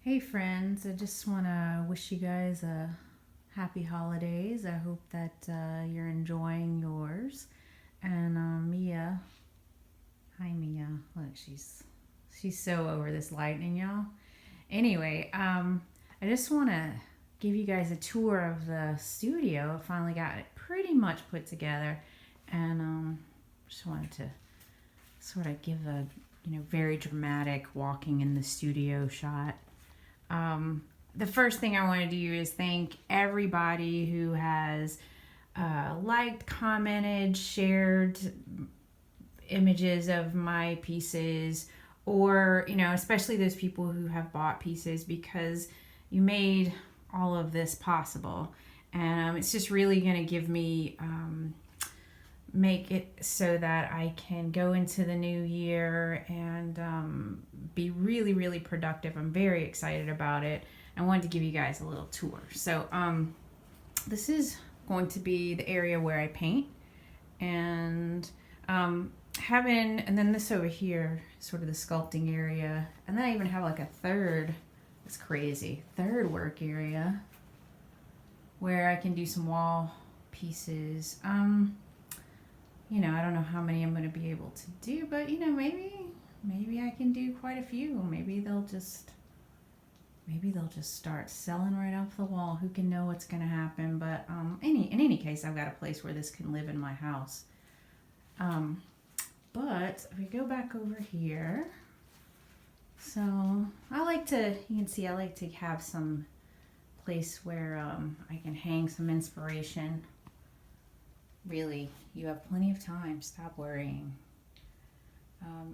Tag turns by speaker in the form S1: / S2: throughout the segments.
S1: Hey friends, I just want to wish you guys a happy holidays. I hope that you're enjoying yours. And Mia, hi Mia. Look, she's so over this lightning, y'all. Anyway, I just want to give you guys a tour of the studio. I finally got it pretty much put together, and just wanted to sort of give a very dramatic walking in the studio shot. The first thing I want to do is thank everybody who has liked, commented, shared images of my pieces, or, especially those people who have bought pieces because you made all of this possible. And it's just really going to give me, make it so that I can go into the new year and be really, really productive. I'm very excited about it. I wanted to give you guys a little tour. So this is going to be the area where I paint, and and then this over here, sort of the sculpting area, and then I even have like a third. It's crazy. Third work area where I can do some wall pieces. I don't know how many I'm going to be able to do, but maybe I can do quite a few. Maybe they'll just start selling right off the wall. Who can know what's going to happen? But in any case, I've got a place where this can live in my house. But if we go back over here, so you can see I like to have some place where I can hang some inspiration. Really, you have plenty of time. Stop worrying.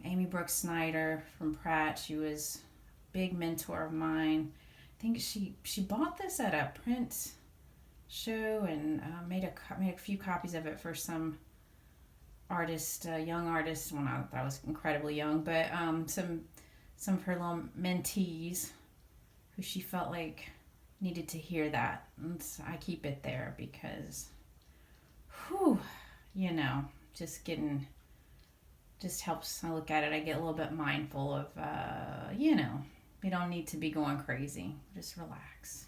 S1: Amy Brooks Snyder from Pratt, she was a big mentor of mine. I think she bought this at a print show and made a few copies of it for some artist, young artists. Well, not that I was incredibly young, but some of her little mentees who she felt like needed to hear that. And so I keep it there because just helps. I look at it, I get a little bit mindful of, we don't need to be going crazy. Just relax.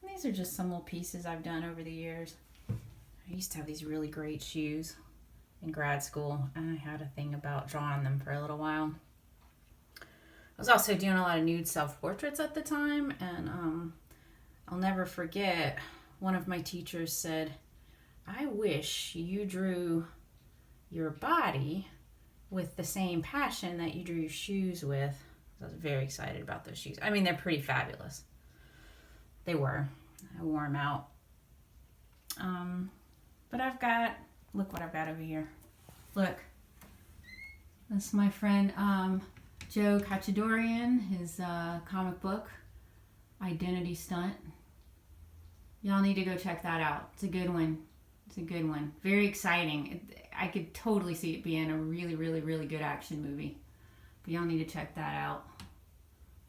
S1: And these are just some little pieces I've done over the years. I used to have these really great shoes in grad school, and I had a thing about drawing them for a little while. I was also doing a lot of nude self-portraits at the time, and I'll never forget, one of my teachers said, I wish you drew your body with the same passion that you drew your shoes with. I was very excited about those shoes. I mean, they're pretty fabulous. They were. I wore them out. But look what I've got over here. Look. That's my friend Joe Cacciadorian, his comic book, Identity Stunt. Y'all need to go check that out. It's a good one. Very exciting. I could totally see it being a really, really, really good action movie. But y'all need to check that out.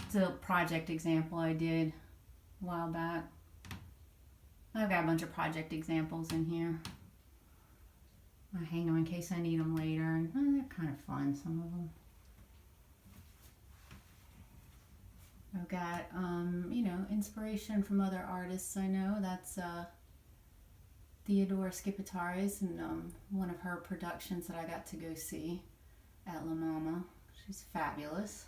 S1: It's a project example I did a while back. I've got a bunch of project examples in here. I hang them in case I need them later. And they're kind of fun, some of them. I've got, inspiration from other artists I know. That's Theodora Skipitaris and one of her productions that I got to go see at La Mama. She's fabulous.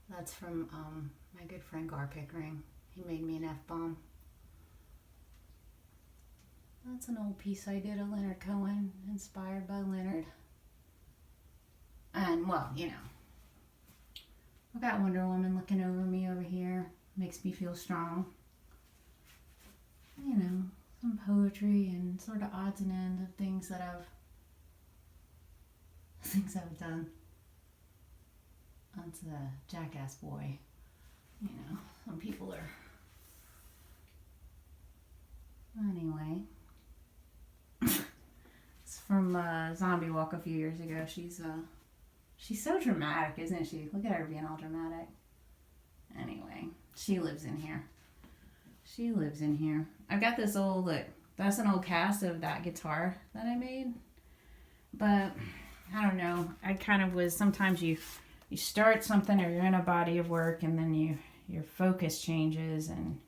S1: That's from my good friend Gar Pickering. He made me an F-bomb. That's an old piece I did of Leonard Cohen, inspired by Leonard. And, I've got Wonder Woman looking over me over here. Makes me feel strong. Some poetry and sort of odds and ends of things I've done. That's a jackass boy. Some people are. Anyway. It's from Zombie Walk a few years ago. She's so dramatic, isn't she? Look at her being all dramatic. Anyway, she lives in here. I've got this that's an old cast of that guitar that I made. But, I don't know. I kind of was, sometimes you you start something or you're in a body of work and then your focus changes and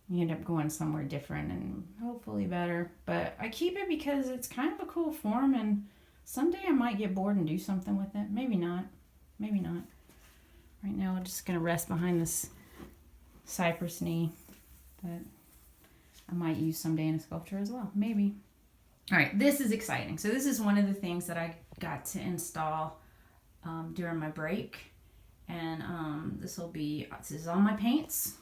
S1: you end up going somewhere different and hopefully better. But I keep it because it's kind of a cool form, and someday I might get bored and do something with it. Maybe not. Maybe not. Right now I'm just going to rest behind this cypress knee that I might use someday in a sculpture as well. Maybe. All right, this is exciting. So this is one of the things that I got to install during my break. And this is all my paints.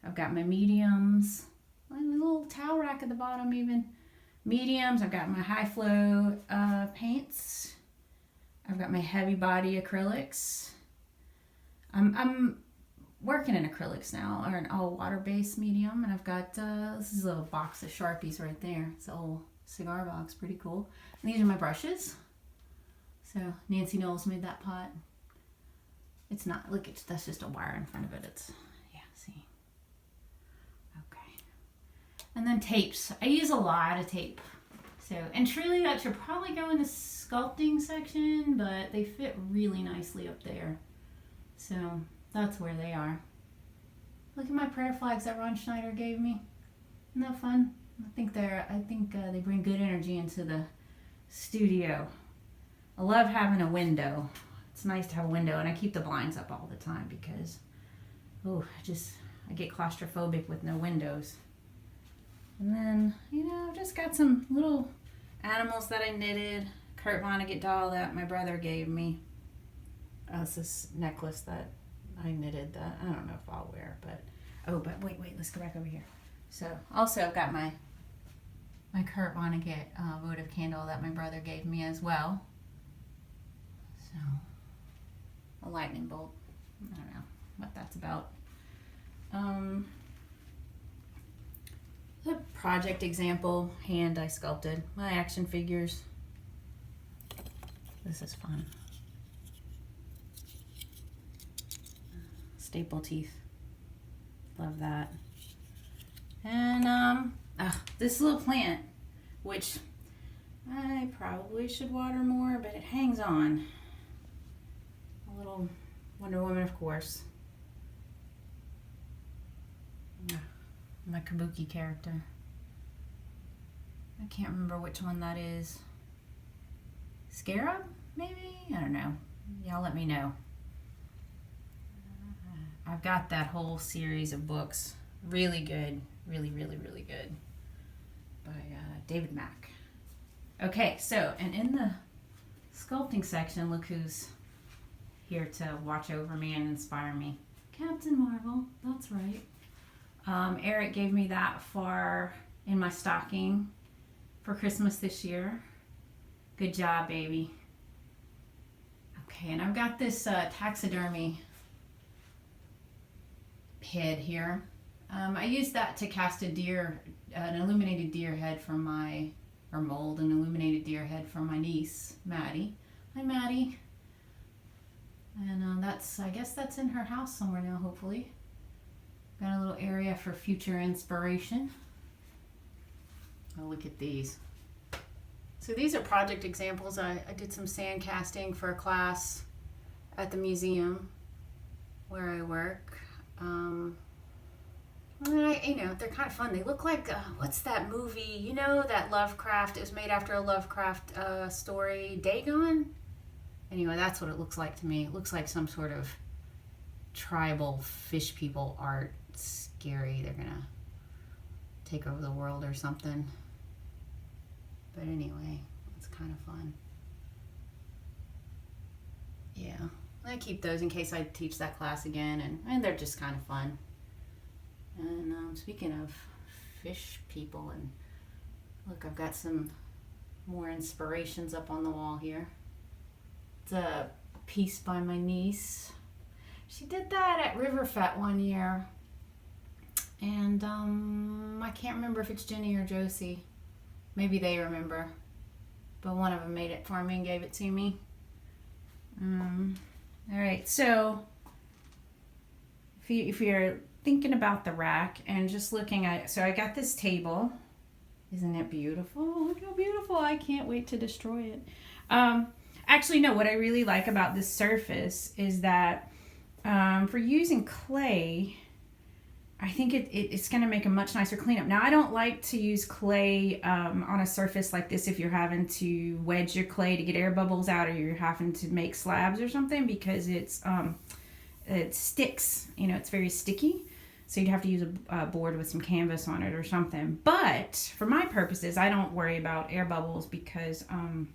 S1: I've got my mediums, my little towel rack at the bottom even. Mediums, I've got my high flow paints. I've got my heavy body acrylics. I'm working in acrylics now, or an all water-based medium, and I've got this is a little box of Sharpies right there. It's an old cigar box, pretty cool. And these are my brushes. So Nancy Knowles made that pot. It's not, look, that's just a wire in front of it. It's, yeah, see. Okay. And then tapes. I use a lot of tape. So, and truly that should probably go in the sculpting section, but they fit really nicely up there. So that's where they are. Look at my prayer flags that Ron Schneider gave me. Isn't that fun? I think they bring good energy into the studio. I love having a window. It's nice to have a window, and I keep the blinds up all the time because, I get claustrophobic with no windows. And then, I've just got some little animals that I knitted. Kurt Vonnegut doll that my brother gave me. It's this necklace that I knitted that I don't know if I'll wear, but wait, let's go back over here. So, also I've got my Kurt Vonnegut votive candle that my brother gave me as well. So, a lightning bolt. I don't know what that's about. The project example hand I sculpted. My action figures. This is fun. Staple teeth. Love that. And this little plant, which I probably should water more, but it hangs on. A little Wonder Woman, of course. My Kabuki character. I can't remember which one that is. Scarab, maybe? I don't know. Y'all let me know. I've got that whole series of books. Really good. Really, really, really good. By David Mack. Okay, so, and in the sculpting section, look who's here to watch over me and inspire me. Captain Marvel, that's right. Eric gave me that in my stocking for Christmas this year. Good job, baby. Okay, and I've got this taxidermy head here. I used that to cast an illuminated deer head mold an illuminated deer head from my niece, Maddie. Hi, Maddie. And I guess that's in her house somewhere now, hopefully. Got a little area for future inspiration. Oh, look at these. So these are project examples. I did some sand casting for a class at the museum where I work. And they're kind of fun. They look like, what's that movie? That Lovecraft, it was made after a Lovecraft story, Dagon? Anyway, that's what it looks like to me. It looks like some sort of tribal fish people art. Scary. They're gonna take over the world or something. But anyway, it's kind of fun. Yeah, I keep those in case I teach that class again, and they're just kind of fun. And speaking of fish people, and look, I've got some more inspirations up on the wall here. It's a piece by my niece. She did that at Riverfest one year. And I can't remember if it's Jenny or Josie. Maybe they remember. But one of them made it for me and gave it to me. Alright, so if you're thinking about the rack and just looking at it, so I got this table. Isn't it beautiful? Look how beautiful. I can't wait to destroy it. Actually, no, what I really like about this surface is that for using clay, I think it's going to make a much nicer cleanup. Now, I don't like to use clay on a surface like this if you're having to wedge your clay to get air bubbles out, or you're having to make slabs or something, because it sticks. You know, it's very sticky. So you'd have to use a board with some canvas on it or something. But for my purposes, I don't worry about air bubbles because I'm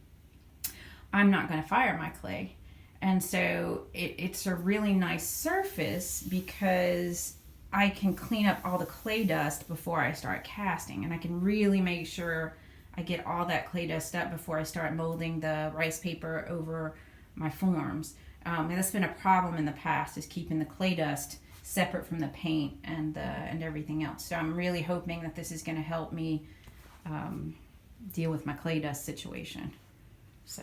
S1: not going to fire my clay. And so it's a really nice surface because I can clean up all the clay dust before I start casting, and I can really make sure I get all that clay dust up before I start molding the rice paper over my forms. And that's been a problem in the past, is keeping the clay dust separate from the paint and everything else. So I'm really hoping that this is going to help me deal with my clay dust situation. So,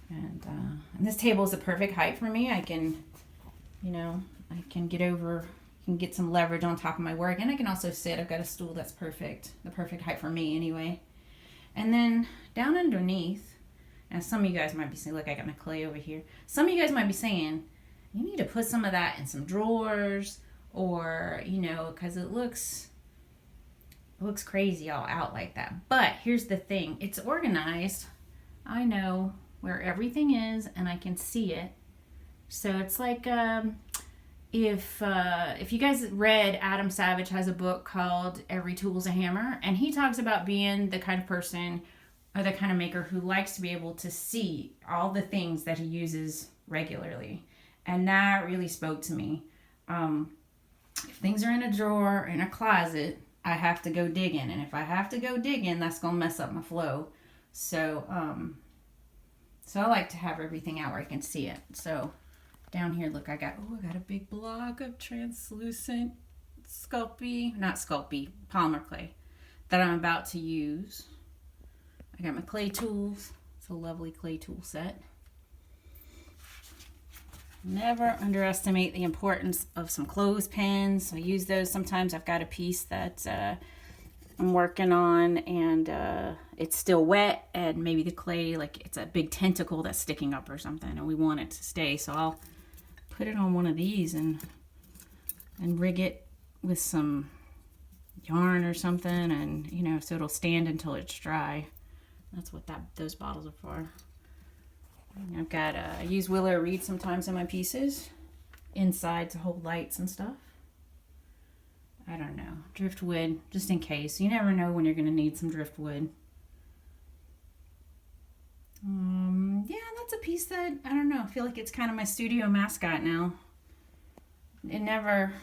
S1: and this table is the perfect height for me. I can, I can get some leverage on top of my work, and I can also sit. I've got a stool that's perfect, the perfect height for me anyway. And then down underneath, and some of you guys might be saying, look, I got my clay over here. Some of you guys might be saying, you need to put some of that in some drawers, or, because it looks crazy all out like that. But here's the thing, it's organized. I know where everything is, and I can see it. So it's like, if you guys read, Adam Savage has a book called Every Tool's a Hammer, and he talks about being the kind of person, or the kind of maker, who likes to be able to see all the things that he uses regularly. And that really spoke to me. If things are in a drawer, in a closet, I have to go digging. And if I have to go digging, that's going to mess up my flow. So I like to have everything out where I can see it. So down here, look, I got a big block of translucent polymer clay that I'm about to use. I got my clay tools. It's a lovely clay tool set. Never underestimate the importance of some clothespins. I use those sometimes. I've got a piece that I'm working on, and it's still wet, and maybe the clay, like it's a big tentacle that's sticking up or something, and we want it to stay. So I'll put it on one of these and rig it with some yarn or something, and so it'll stand until it's dry. That's what those bottles are for. I've got, I use willow reed sometimes in my pieces, inside to hold lights and stuff. I don't know, driftwood, just in case. You never know when you're going to need some driftwood. Yeah, that's a piece that, I don't know, I feel like it's kind of my studio mascot now. It never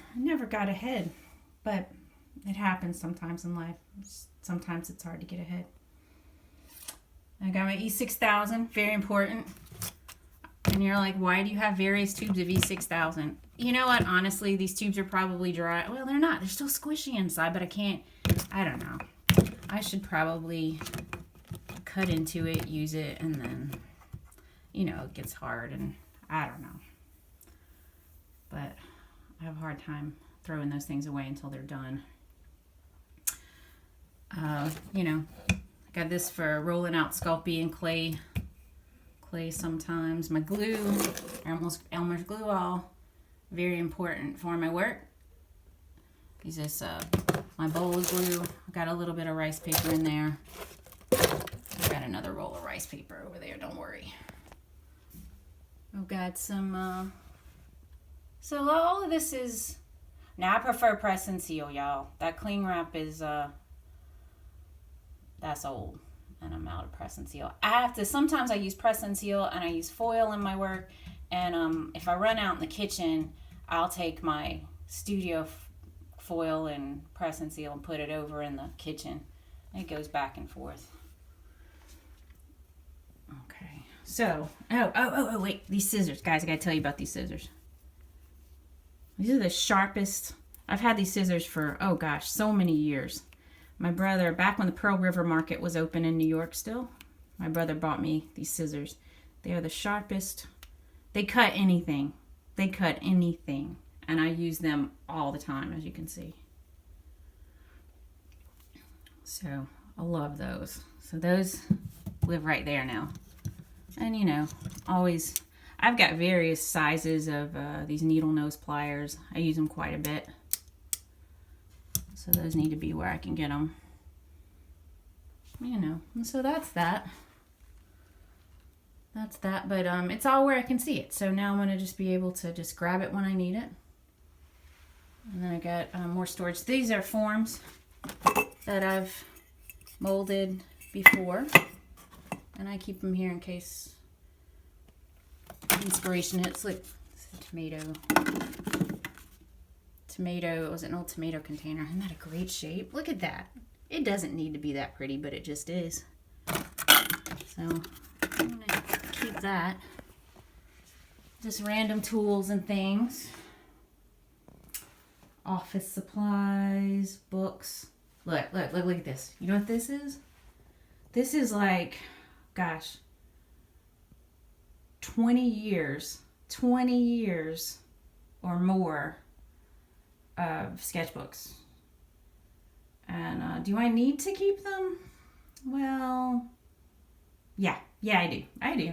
S1: got ahead, but it happens sometimes in life. Sometimes it's hard to get ahead. I got my E6000, very important. And you're like, why do you have various tubes of E6000? You know what? Honestly, these tubes are probably dry. Well, they're not. They're still squishy inside, but I don't know. I should probably cut into it, use it, and then, it gets hard, and I don't know. But I have a hard time throwing those things away until they're done. I got this for rolling out Sculpey and clay sometimes. My glue, Elmer's glue all, very important for my work. Use this, my bowl of glue. I've got a little bit of rice paper in there. I've got another roll of rice paper over there, don't worry. I've got some, so all of this is, now I prefer press and seal, y'all. That cling wrap is, that's old, and I'm out of press and seal. Sometimes I use press and seal, and I use foil in my work, and if I run out in the kitchen, I'll take my studio foil and press and seal and put it over in the kitchen. It goes back and forth. Okay, so, wait, these scissors. Guys, I gotta tell you about these scissors. These are the sharpest. I've had these scissors for, oh gosh, so many years. My brother, back when the Pearl River Market was open in New York still, my brother bought me these scissors. They are the sharpest. They cut anything. And I use them all the time, as you can see. So I love those. So those live right there now. And you know, always, I've got various sizes of these needle nose pliers. I use them quite a bit. So those need to be where I can get them. You know, and so that's that. That's that, but it's all where I can see it. So now I'm going to just be able to just grab it when I need it. And then I got more storage. These are forms that I've molded before. And I keep them here in case inspiration hits. Look, it's a tomato. It was an old tomato container. Isn't that a great shape? Look at that. It doesn't need to be that pretty, but it just is. So I'm going to keep that. Just random tools and things. Office supplies, books. Look at this. You know what this is? This is like, gosh, 20 years or more of sketchbooks. And do I need to keep them? Well, yeah, I do.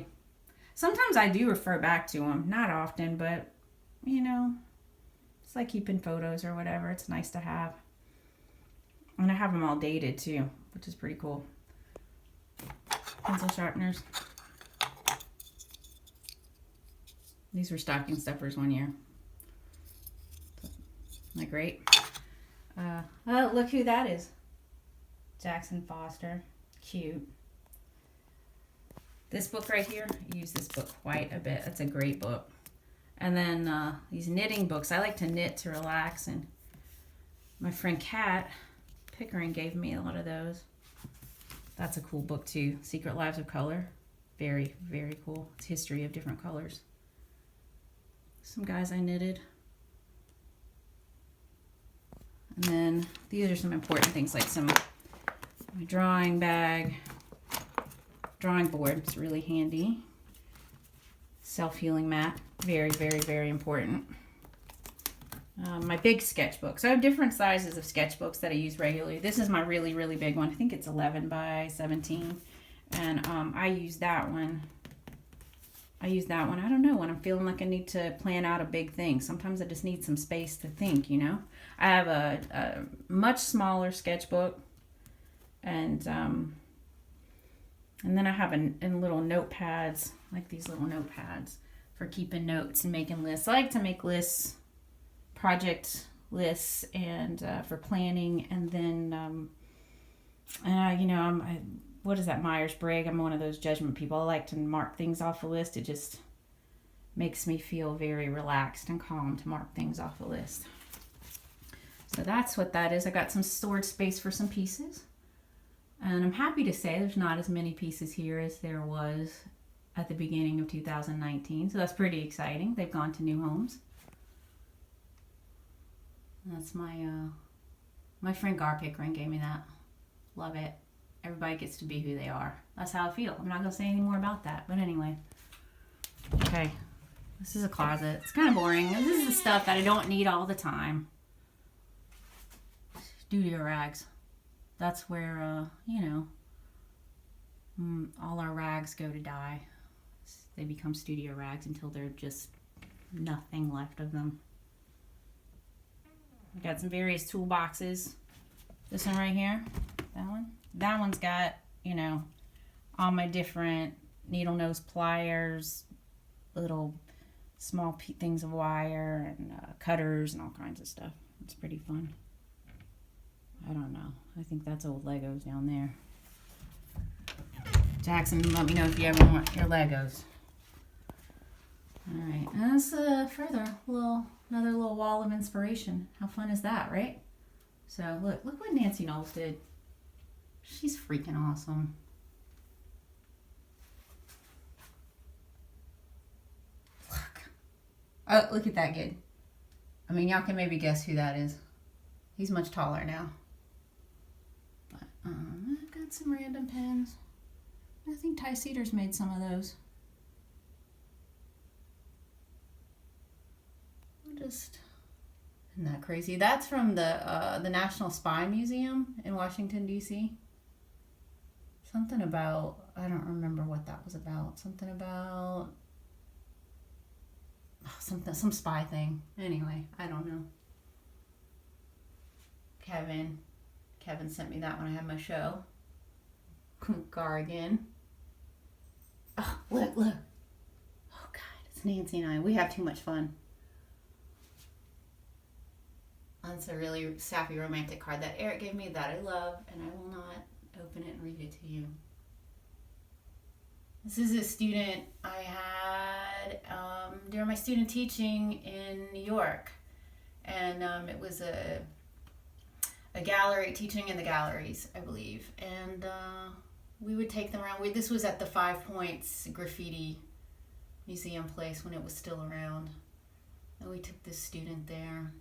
S1: Sometimes I do refer back to them. Not often, but, you know, it's like keeping photos or whatever. It's nice to have. And I have them all dated, too, which is pretty cool. Pencil sharpeners. These were stocking stuffers one year. Isn't that great? Oh, look who that is. Jackson Foster. Cute. This book right here, I use this book quite a bit. It's a great book. And then these knitting books. I like to knit to relax. And my friend Kat Pickering gave me a lot of those. That's a cool book too. Secret Lives of Color. Very, very cool. It's history of different colors. Some guys I knitted. And then these are some important things, like my drawing bag, drawing board. It's really handy. Self-healing mat. Very, very, very important. My big sketchbook. So I have different sizes of sketchbooks that I use regularly. This is my really, really big one. I think it's 11 by 17. And I use that one. I don't know, when I'm feeling like I need to plan out a big thing. Sometimes I just need some space to think, you know. I have a much smaller sketchbook. And then I have in little notepads, like these little notepads for keeping notes and making lists. I like to make lists, project lists, and for planning. And then, you know, what is that, Myers-Briggs? I'm one of those judgment people. I like to mark things off a list. It just makes me feel very relaxed and calm to mark things off a list. So that's what that is. I got some storage space for some pieces. And I'm happy to say there's not as many pieces here as there was at the beginning of 2019. So that's pretty exciting. They've gone to new homes. That's my friend Gar Pickering gave me that. Love it. Everybody gets to be who they are. That's how I feel. I'm not going to say any more about that. But anyway. Okay. This is a closet. It's kind of boring. This is the stuff that I don't need all the time. Studio rags. That's where, you know, all our rags go to die. They become studio rags until they're just nothing left of them. I got some various toolboxes. This one right here. That one. That one's got, you know, all my different needle nose pliers, little small things of wire, and cutters and all kinds of stuff. It's pretty fun. I don't know. I think that's old Legos down there. Jackson, let me know if you ever want your Legos. All right, and that's further another little wall of inspiration. How fun is that, right? So look what Nancy Knowles did. She's freaking awesome. Oh, look at that kid. I mean, y'all can maybe guess who that is. He's much taller now. But I've got some random pens. I think Ty Cedars made some of those. Isn't that crazy? That's from the National Spy Museum in Washington, D.C. Something about I don't remember what that was about. Something about some spy thing. Anyway, I don't know. Kevin sent me that when I had my show. Gargan. Oh, look. Oh God, it's Nancy and I. We have too much fun. That's a really sappy romantic card that Eric gave me that I love, and I will not open it and read it to you. This is a student I had during my student teaching in New York, and it was a gallery, teaching in the galleries, I believe, and we would take them around. This was at the 5 Points Graffiti Museum place when it was still around, and we took this student there.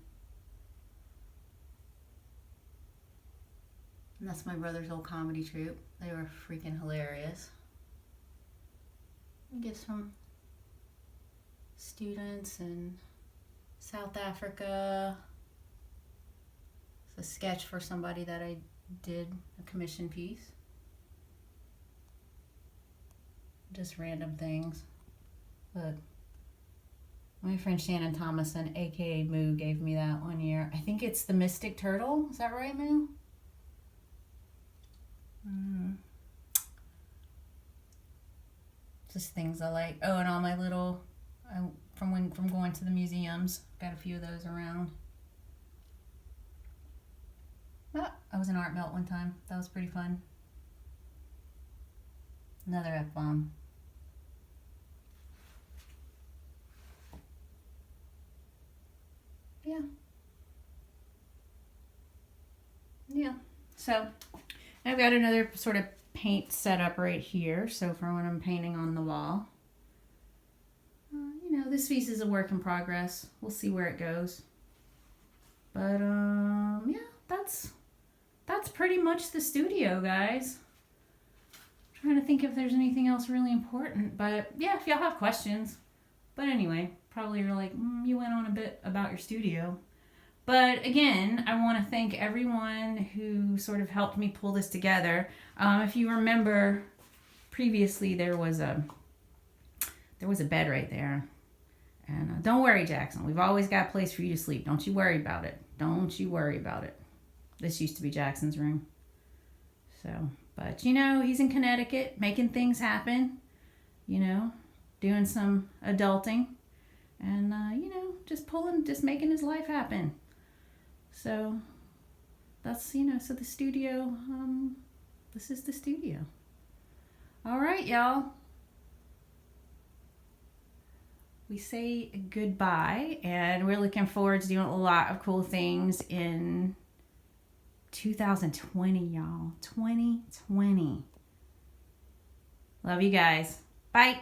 S1: And that's my brother's old comedy troupe. They were freaking hilarious. Gifts from students in South Africa. It's a sketch for somebody that I did a commission piece. Just random things. Look. My friend Shannon Thomason, aka Moo, gave me that one year. I think it's the Mystic Turtle. Is that right, Moo? Just things I like. Oh, and all my little from going to the museums. Got a few of those around. Oh, I was in Art Melt one time. That was pretty fun. Another F-bomb. Yeah. So I've got another sort of paint setup right here. So for when I'm painting on the wall. You know, this piece is a work in progress. We'll see where it goes. But yeah, that's pretty much the studio, guys. I'm trying to think if there's anything else really important. But yeah, if y'all have questions. But anyway, probably you're like, you went on a bit about your studio. But again, I want to thank everyone who sort of helped me pull this together. If you remember, previously there was a bed right there. And don't worry, Jackson. We've always got a place for you to sleep. Don't you worry about it. Don't you worry about it. This used to be Jackson's room. So, but you know, he's in Connecticut making things happen. You know, doing some adulting. And, you know, just making his life happen. So that's, you know, so the studio, this is the studio. All right, y'all. We say goodbye, and we're looking forward to doing a lot of cool things in 2020, y'all. 2020. Love you guys. Bye.